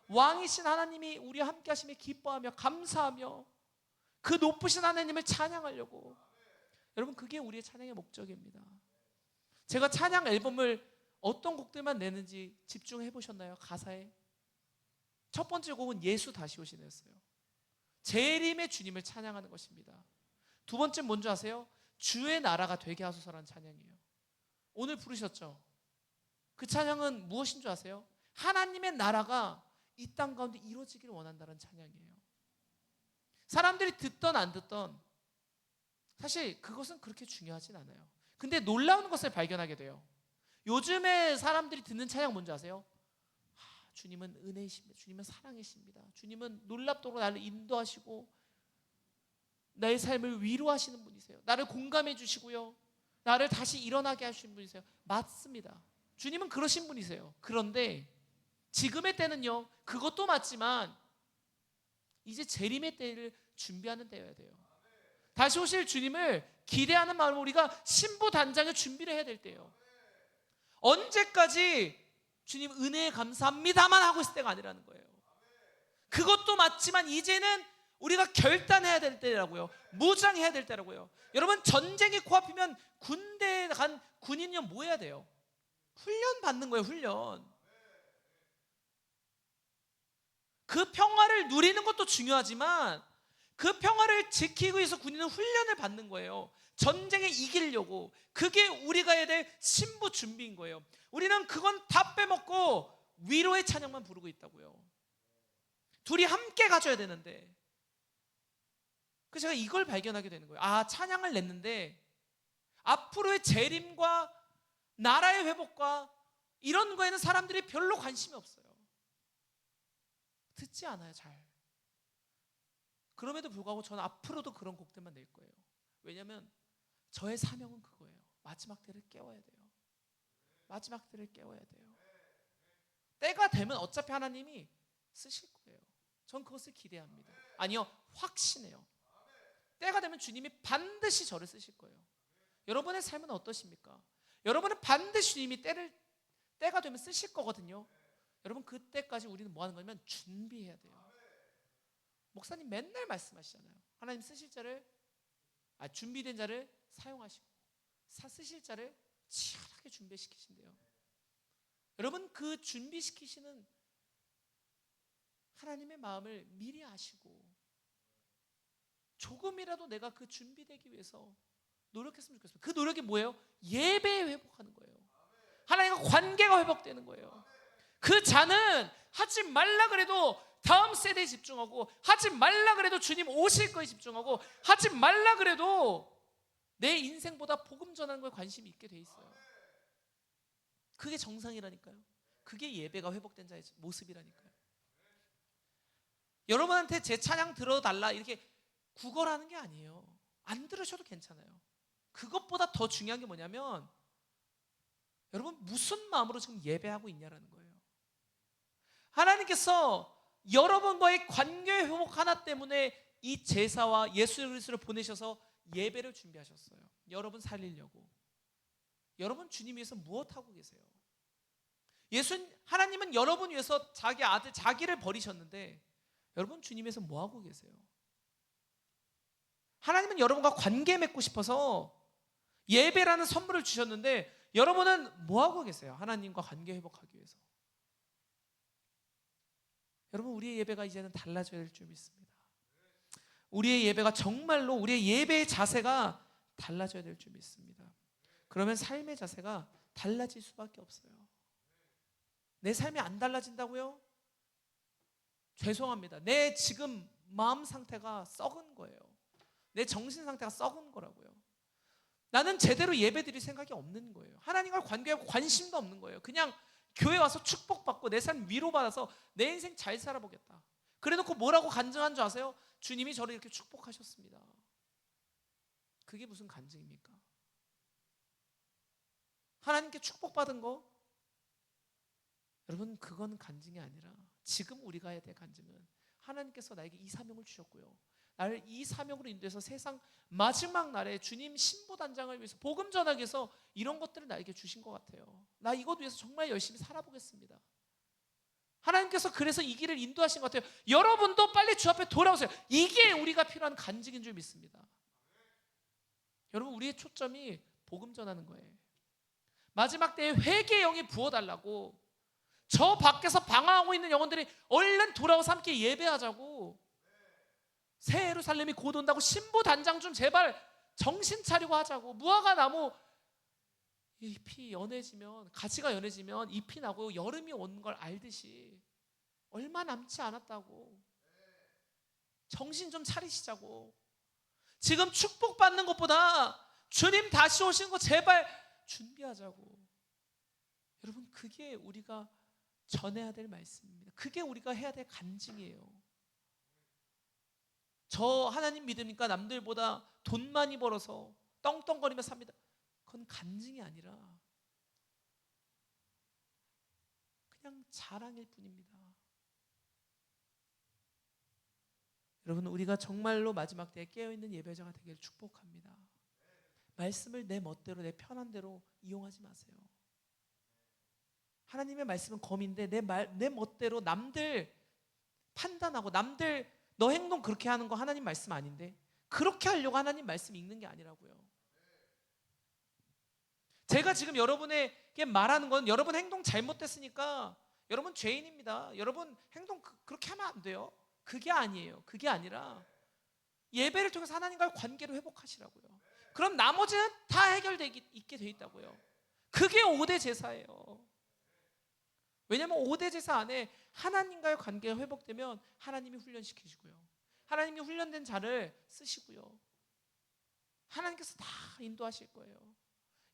왕이신 하나님이 우리와 함께 하심에 기뻐하며 감사하며 그 높으신 하나님을 찬양하려고. 여러분, 그게 우리의 찬양의 목적입니다. 제가 찬양 앨범을 어떤 곡들만 내는지 집중해 보셨나요? 가사에 첫 번째 곡은 예수 다시 오시네였어요. 재림의 주님을 찬양하는 것입니다. 두 번째는 뭔지 아세요? 주의 나라가 되게 하소서라는 찬양이에요. 오늘 부르셨죠? 그 찬양은 무엇인 줄 아세요? 하나님의 나라가 이 땅 가운데 이루어지기를 원한다는 찬양이에요. 사람들이 듣던 안 듣던 사실 그것은 그렇게 중요하진 않아요. 근데 놀라운 것을 발견하게 돼요. 요즘에 사람들이 듣는 찬양 뭔지 아세요? 주님은 은혜이십니다. 주님은 사랑이십니다. 주님은 놀랍도록 나를 인도하시고 나의 삶을 위로하시는 분이세요. 나를 공감해 주시고요, 나를 다시 일어나게 하시는 분이세요. 맞습니다. 주님은 그러신 분이세요. 그런데 지금의 때는요, 그것도 맞지만 이제 재림의 때를 준비하는 때여야 돼요. 다시 오실 주님을 기대하는 마음으로 우리가 신부단장의 준비를 해야 될 때예요. 언제까지 주님 은혜에 감사합니다만 하고 있을 때가 아니라는 거예요. 그것도 맞지만 이제는 우리가 결단해야 될 때라고요. 무장해야 될 때라고요. 여러분, 전쟁이 코앞이면 군대에 간 군인이면 뭐 해야 돼요? 훈련 받는 거예요. 훈련. 그 평화를 누리는 것도 중요하지만 그 평화를 지키기 위해서 군인은 훈련을 받는 거예요. 전쟁에 이기려고. 그게 우리가 해야 될 신부 준비인 거예요. 우리는 그건 다 빼먹고 위로의 찬양만 부르고 있다고요. 둘이 함께 가져야 되는데. 그래서 제가 이걸 발견하게 되는 거예요. 아, 찬양을 냈는데 앞으로의 재림과 나라의 회복과 이런 거에는 사람들이 별로 관심이 없어요. 듣지 않아요, 잘. 그럼에도 불구하고 저는 앞으로도 그런 곡들만 낼 거예요. 왜냐하면 저의 사명은 그거예요. 마지막 때를 깨워야 돼요. 마지막 때를 깨워야 돼요. 때가 되면 어차피 하나님이 쓰실 거예요. 전 그것을 기대합니다. 아니요, 확신해요. 때가 되면 주님이 반드시 저를 쓰실 거예요. 여러분의 삶은 어떠십니까? 여러분은 반드시 주님이 때가 되면 쓰실 거거든요. 여러분, 그때까지 우리는 뭐 하는 거냐면 준비해야 돼요. 목사님 맨날 말씀하시잖아요. 하나님 쓰실 자를, 준비된 자를 사용하시고 쓰실 자를 치열하게 준비시키신대요. 여러분, 그 준비시키시는 하나님의 마음을 미리 아시고 조금이라도 내가 그 준비되기 위해서 노력했으면 좋겠습니다. 그 노력이 뭐예요? 예배에 회복하는 거예요. 하나님과 관계가 회복되는 거예요. 그 자는 하지 말라 그래도 다음 세대에 집중하고, 하지 말라 그래도 주님 오실 거에 집중하고, 하지 말라 그래도 내 인생보다 복음 전하는 거에 관심이 있게 돼 있어요. 그게 정상이라니까요. 그게 예배가 회복된 자의 모습이라니까요. 여러분한테 제 찬양 들어달라 이렇게 구걸하는 게 아니에요. 안 들으셔도 괜찮아요. 그것보다 더 중요한 게 뭐냐면 여러분 무슨 마음으로 지금 예배하고 있냐라는 거예요. 하나님께서 여러분과의 관계 회복 하나 때문에 이 제사와 예수 그리스도를 보내셔서 예배를 준비하셨어요. 여러분 살리려고. 여러분 주님 위해서 무엇 하고 계세요? 하나님은 여러분 위해서 자기 아들 자기를 버리셨는데 여러분 주님 위해서 뭐 하고 계세요? 하나님은 여러분과 관계 맺고 싶어서 예배라는 선물을 주셨는데 여러분은 뭐 하고 계세요? 하나님과 관계 회복하기 위해서. 여러분, 우리의 예배가 이제는 달라져야 될 줄 믿습니다. 우리의 예배가 정말로 우리의 예배의 자세가 달라져야 될 줄 믿습니다. 그러면 삶의 자세가 달라질 수밖에 없어요. 내 삶이 안 달라진다고요? 죄송합니다. 내 지금 마음 상태가 썩은 거예요. 내 정신 상태가 썩은 거라고요. 나는 제대로 예배 드릴 생각이 없는 거예요. 하나님과 관계에 관심도 없는 거예요. 그냥 교회 와서 축복받고 내 삶 위로받아서 내 인생 잘 살아보겠다. 그래놓고 뭐라고 간증한 줄 아세요? 주님이 저를 이렇게 축복하셨습니다. 그게 무슨 간증입니까? 하나님께 축복받은 거? 여러분, 그건 간증이 아니라 지금 우리가 해야 될 간증은 하나님께서 나에게 이 사명을 주셨고요, 나를 이 사명으로 인도해서 세상 마지막 날에 주님 신부단장을 위해서 복음 전하기 위해서 이런 것들을 나에게 주신 것 같아요. 나 이것 위해서 정말 열심히 살아보겠습니다. 하나님께서 그래서 이 길을 인도하신 것 같아요. 여러분도 빨리 주 앞에 돌아오세요. 이게 우리가 필요한 간증인 줄 믿습니다. 여러분, 우리의 초점이 복음 전하는 거예요. 마지막 때에 회개의 영이 부어달라고, 저 밖에서 방황하고 있는 영혼들이 얼른 돌아와서 함께 예배하자고, 새 예루살렘이 곧 온다고 신부 단장 좀 제발 정신 차리고 하자고. 무화과 나무 잎이 연해지면, 가지가 연해지면 잎이 나고 여름이 온 걸 알듯이 얼마 남지 않았다고. 정신 좀 차리시자고. 지금 축복받는 것보다 주님 다시 오시는 거 제발 준비하자고. 여러분, 그게 우리가 전해야 될 말씀입니다. 그게 우리가 해야 될 간증이에요. 저 하나님 믿으니까 남들보다 돈 많이 벌어서 떵떵거리며 삽니다. 그건 간증이 아니라 그냥 자랑일 뿐입니다. 여러분, 우리가 정말로 마지막 때에 깨어있는 예배자가 되기를 축복합니다. 말씀을 내 멋대로, 내 편한 대로 이용하지 마세요. 하나님의 말씀은 검인데 내 멋대로 남들 판단하고 남들 너 행동 그렇게 하는 거 하나님 말씀 아닌데 그렇게 하려고 하나님 말씀 읽는 게 아니라고요. 제가 지금 여러분에게 말하는 건 여러분 행동 잘못됐으니까 여러분 죄인입니다. 여러분 행동 그렇게 하면 안 돼요. 그게 아니에요. 그게 아니라 예배를 통해서 하나님과의 관계를 회복하시라고요. 그럼 나머지는 다 해결되기 있게 돼 있다고요. 그게 5대 제사예요. 왜냐하면 5대 제사 안에 하나님과의 관계가 회복되면 하나님이 훈련시키시고요, 하나님이 훈련된 자를 쓰시고요, 하나님께서 다 인도하실 거예요.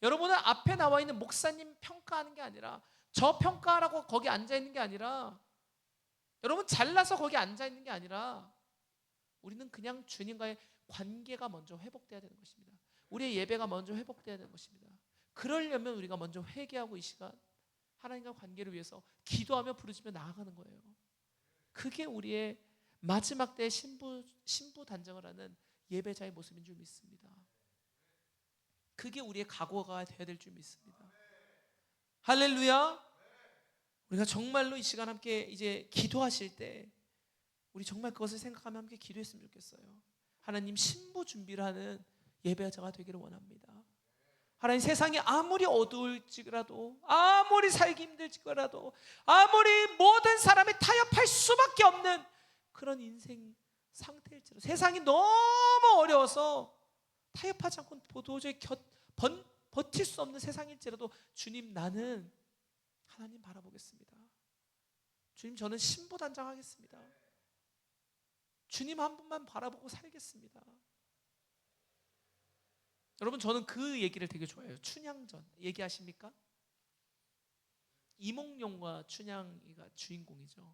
여러분은 앞에 나와 있는 목사님 평가하는 게 아니라, 저 평가하라고 거기 앉아 있는 게 아니라, 여러분 잘나서 거기 앉아 있는 게 아니라, 우리는 그냥 주님과의 관계가 먼저 회복돼야 되는 것입니다. 우리의 예배가 먼저 회복돼야 되는 것입니다. 그러려면 우리가 먼저 회개하고 이 시간 하나님과 관계를 위해서 기도하며 부르짖며 나아가는 거예요. 그게 우리의 마지막 때의 신부 단정을 하는 예배자의 모습인 줄 믿습니다. 그게 우리의 각오가 되어야 될 줄 믿습니다. 할렐루야. 우리가 정말로 이 시간 함께 이제 기도하실 때 우리 정말 그것을 생각하며 함께 기도했으면 좋겠어요. 하나님, 신부 준비를 하는 예배자가 되기를 원합니다. 하나님, 세상이 아무리 어두울지라도, 아무리 살기 힘들지라도, 아무리 모든 사람이 타협할 수밖에 없는 그런 인생 상태일지라도, 세상이 너무 어려워서 타협하지 않고 도저히 버틸 수 없는 세상일지라도, 주님, 나는 하나님 바라보겠습니다. 주님, 저는 신부 단장하겠습니다. 주님 한 분만 바라보고 살겠습니다. 여러분, 저는 그 얘기를 되게 좋아해요. 춘향전 얘기하십니까? 이몽룡과 춘향이가 주인공이죠.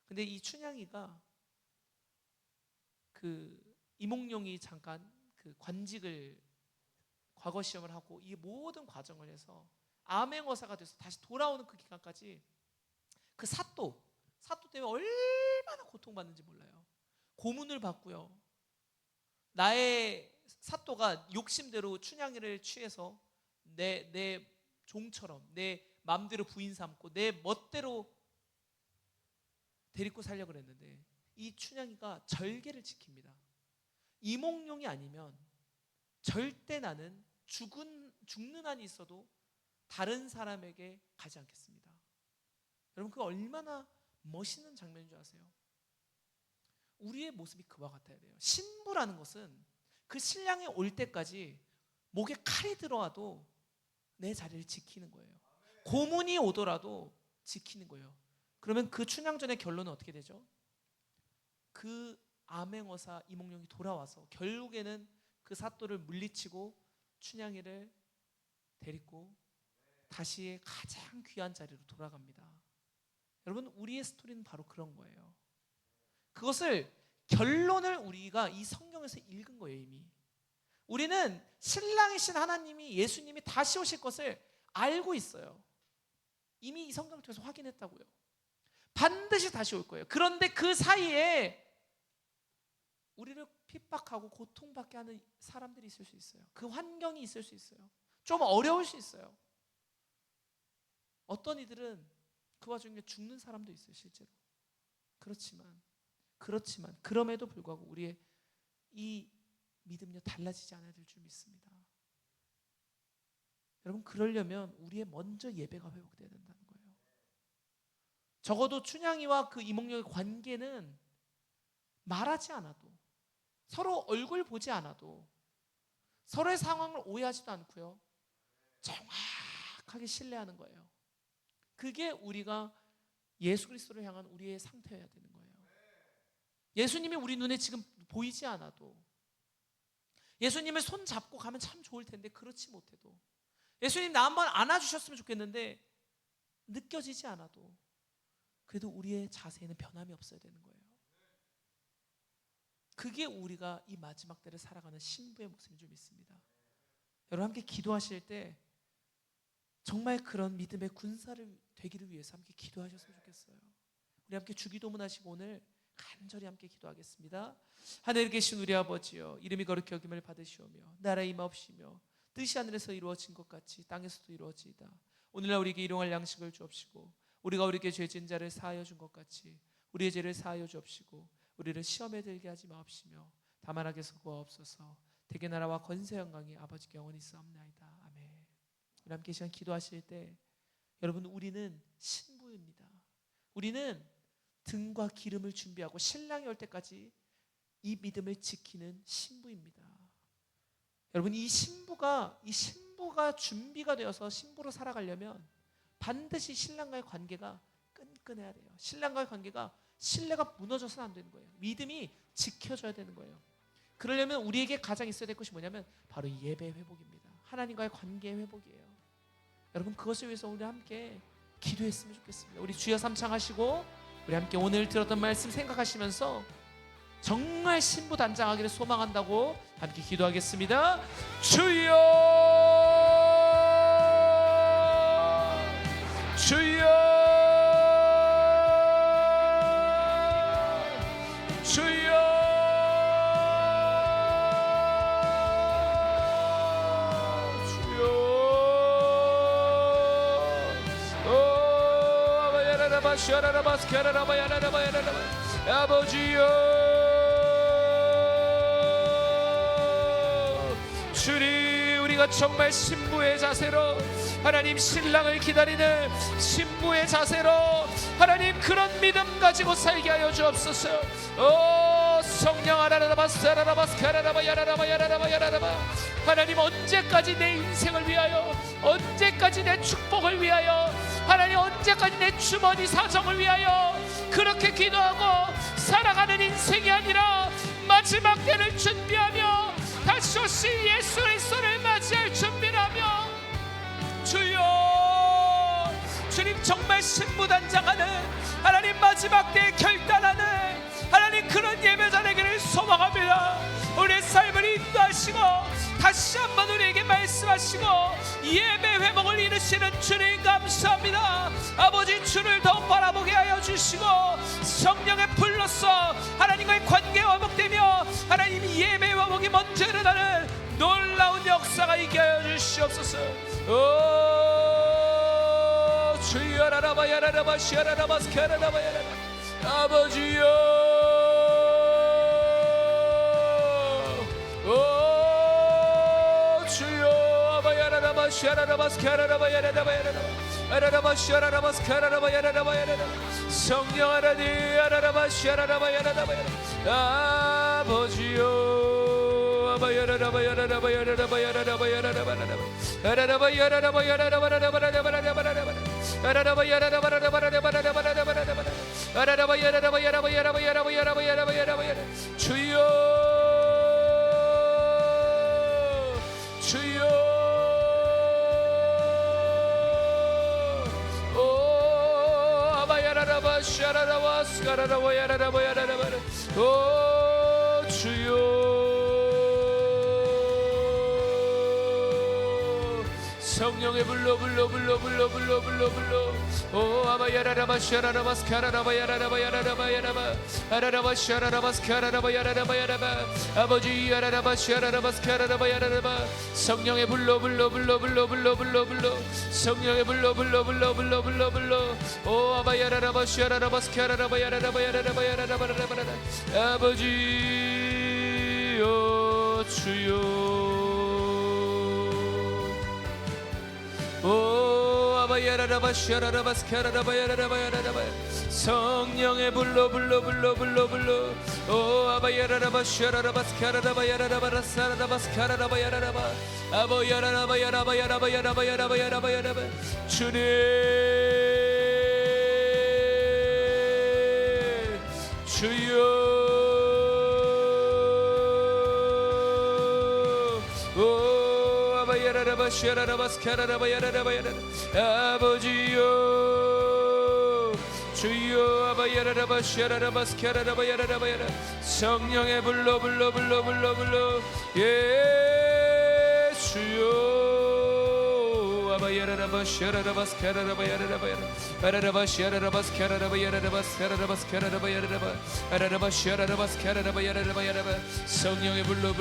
근데 이 춘향이가 그 이몽룡이 잠깐 그 관직을 과거 시험을 하고 이 모든 과정을 해서 암행어사가 돼서 다시 돌아오는 그 기간까지 그 사또 때문에 얼마나 고통받는지 몰라요. 고문을 받고요. 나의 사또가 욕심대로 춘향이를 취해서 내 종처럼 내 맘대로 부인 삼고 내 멋대로 데리고 살려고 그랬는데, 이 춘향이가 절개를 지킵니다. 이몽룡이 아니면 절대 나는 죽는 한이 있어도 다른 사람에게 가지 않겠습니다. 여러분, 그 얼마나 멋있는 장면인 줄 아세요? 우리의 모습이 그와 같아야 돼요. 신부라는 것은 그 신랑이 올 때까지 목에 칼이 들어와도 내 자리를 지키는 거예요. 고문이 오더라도 지키는 거예요. 그러면 그 춘향전의 결론은 어떻게 되죠? 그 암행어사 이몽룡이 돌아와서 결국에는 그 사또를 물리치고 춘향이를 데리고 다시 가장 귀한 자리로 돌아갑니다. 여러분, 우리의 스토리는 바로 그런 거예요. 그것을 결론을 우리가 이 성경에서 읽은 거예요. 이미 우리는 신랑이신 하나님이, 예수님이 다시 오실 것을 알고 있어요. 이미 이 성경을 통해서 확인했다고요. 반드시 다시 올 거예요. 그런데 그 사이에 우리를 핍박하고 고통받게 하는 사람들이 있을 수 있어요. 그 환경이 있을 수 있어요. 좀 어려울 수 있어요. 어떤 이들은 그 와중에 죽는 사람도 있어요, 실제로. 그렇지만 그럼에도 불구하고 우리의 이 믿음요 달라지지 않아야 될 줄 믿습니다. 여러분, 그러려면 우리의 먼저 예배가 회복돼야 된다는 거예요. 적어도 춘향이와 그 이몽룡의 관계는 말하지 않아도, 서로 얼굴 보지 않아도, 서로의 상황을 오해하지도 않고요, 정확하게 신뢰하는 거예요. 그게 우리가 예수 그리스도를 향한 우리의 상태여야 되는 거예요. 예수님이 우리 눈에 지금 보이지 않아도, 예수님을 손 잡고 가면 참 좋을 텐데 그렇지 못해도, 예수님 나 한번 안아주셨으면 좋겠는데 느껴지지 않아도, 그래도 우리의 자세에는 변함이 없어야 되는 거예요. 그게 우리가 이 마지막 때를 살아가는 신부의 모습인 줄 믿습니다. 여러분, 함께 기도하실 때 정말 그런 믿음의 군사를 되기를 위해서 함께 기도하셨으면 좋겠어요. 우리 함께 주기도문 하시고 오늘 간절히 함께 기도하겠습니다. 하늘에 계신 우리 아버지여, 이름이 거룩히 여김을 받으시오며 나라의 임하옵시며 뜻이 하늘에서 이루어진 것 같이 땅에서도 이루어지이다. 오늘날 우리에게 일용할 양식을 주옵시고, 우리가 우리에게 죄진 자를 사하여 준 것 같이 우리의 죄를 사하여 주옵시고, 우리를 시험에 들게 하지 마옵시며 다만 악에서 구하옵소서. 대개 나라와 권세 영광이 아버지께 영원히 있사옵나이다. 아멘. 우리 함께 시간 기도하실 때, 여러분, 우리는 신부입니다. 우리는 등과 기름을 준비하고 신랑이 올 때까지 이 믿음을 지키는 신부입니다. 여러분, 이 신부가 준비가 되어서 신부로 살아가려면 반드시 신랑과의 관계가 끈끈해야 돼요. 신랑과의 관계가 신뢰가 무너져서는 안 되는 거예요. 믿음이 지켜져야 되는 거예요. 그러려면 우리에게 가장 있어야 될 것이 뭐냐면 바로 예배 회복입니다. 하나님과의 관계 회복이에요. 여러분 그것을 위해서 우리 함께 기도했으면 좋겠습니다. 우리 주여 삼창하시고 우리 함께 오늘 들었던 말씀 생각하시면서 정말 신부단장하기를 소망한다고 함께 기도하겠습니다. 주여 주여 주여 주여 아버지여 주님 우리가 정말 신부의 자세로 하나님 신랑을 기다리는 신부의 자세로 하나님 그런 믿음 가지고 살게 하여 주옵소서. 오 성령 하나님 언제까지 내 인생을 위하여 언제까지 내 축복을 위하여 하나님 언제까지 내 주머니 사정을 위하여 그렇게 기도하고 살아가는 인생이 아니라 마지막 때를 준비하며 다시 오실 예수 그리스도를 맞이할 준비를 하며 주여 주님 정말 신부단장하는 하나님 마지막 때에 결단하는 하나님 그런 예배자 되기를 소망합니다. 우리의 삶을 인도하시고 다시 한번 우리에게 말씀하시고 예배 회복을 이루시는 주님 감사합니다. 아버지 주를 더 바라보게 하여 주시고 성령의 불로써 하나님과의 관계가 회복되며 하나님 예배 회복이 먼저 일어나는 놀라운 역사가 있게 하여 주시옵소서. 오 주여 라라바야라라바 시아라라바 스카라라바야라 아버지여 오 주여 아바야라라바 시아라라바 스카라라바야라라바야라라 아라라바 시아라라바 스카라라바야라라바야라라 성령 하나님 아라라바 시아라라바야라라바야라 아버지여 주여 주여 오 아바야라라바 샤라라와 스가라라와야라라바야라라바라 오 주여 성령의 불러 오 아바야라라바 샤라라바 스카라라바야라라바야라라바야라바 아라라바 샤라라바 스카라라바야라라바야라바 아버지 아라라바 샤라라바 스카라라바야라라바 성령의 불러 성령의 불러 오 아바야라라바 샤라라바 스카라라바야라라바야라라바야라라바야라라바 아버지 오 주여 오 아바야라라바 샤라라바 스카라라바야라라바야라라바 성령의 불러 오 아바야라라바 샤라라바 스카라라바야라라바 사라라바 스카라라바야라라바 아바야라라바야라바야라바야라바야라바야라바 주님 주여 아버지여 주여 아바야라라바 샤라라바 스카라라바야라라바야라 성령의 불러 예수여 아바야라라바 샤라라바 스카라라바야라라바야라 아라라바 샤라라바 스카라라바야라라바 스카라라바 스카라라바야라라바 아라라바 샤라라바 스카라라바야라라바야라바 성령의 불러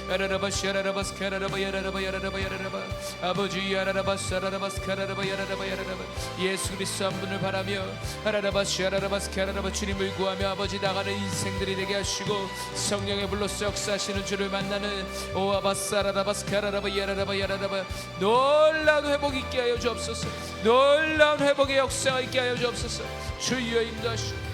아라라바 샤라라바 스카라라바야라라바야라라바야라라바 아버지 아라라바 샤라라바 스카라라바야라라바야라라바 예수 그리스도 한 분을 바라며 아라라바 샤라라바 스카라라바 주님을 구하며 아버지 나가는 인생들이 되게 하시고 성령의 불로서 역사하시는 주를 만나는 오아바 사라라바 스카라라바야라라바야라라바 놀라운 회복 있게 하여 주옵소서. 놀라운 회복의 역사가 있게 하여 주옵소서. 주여 인도하시고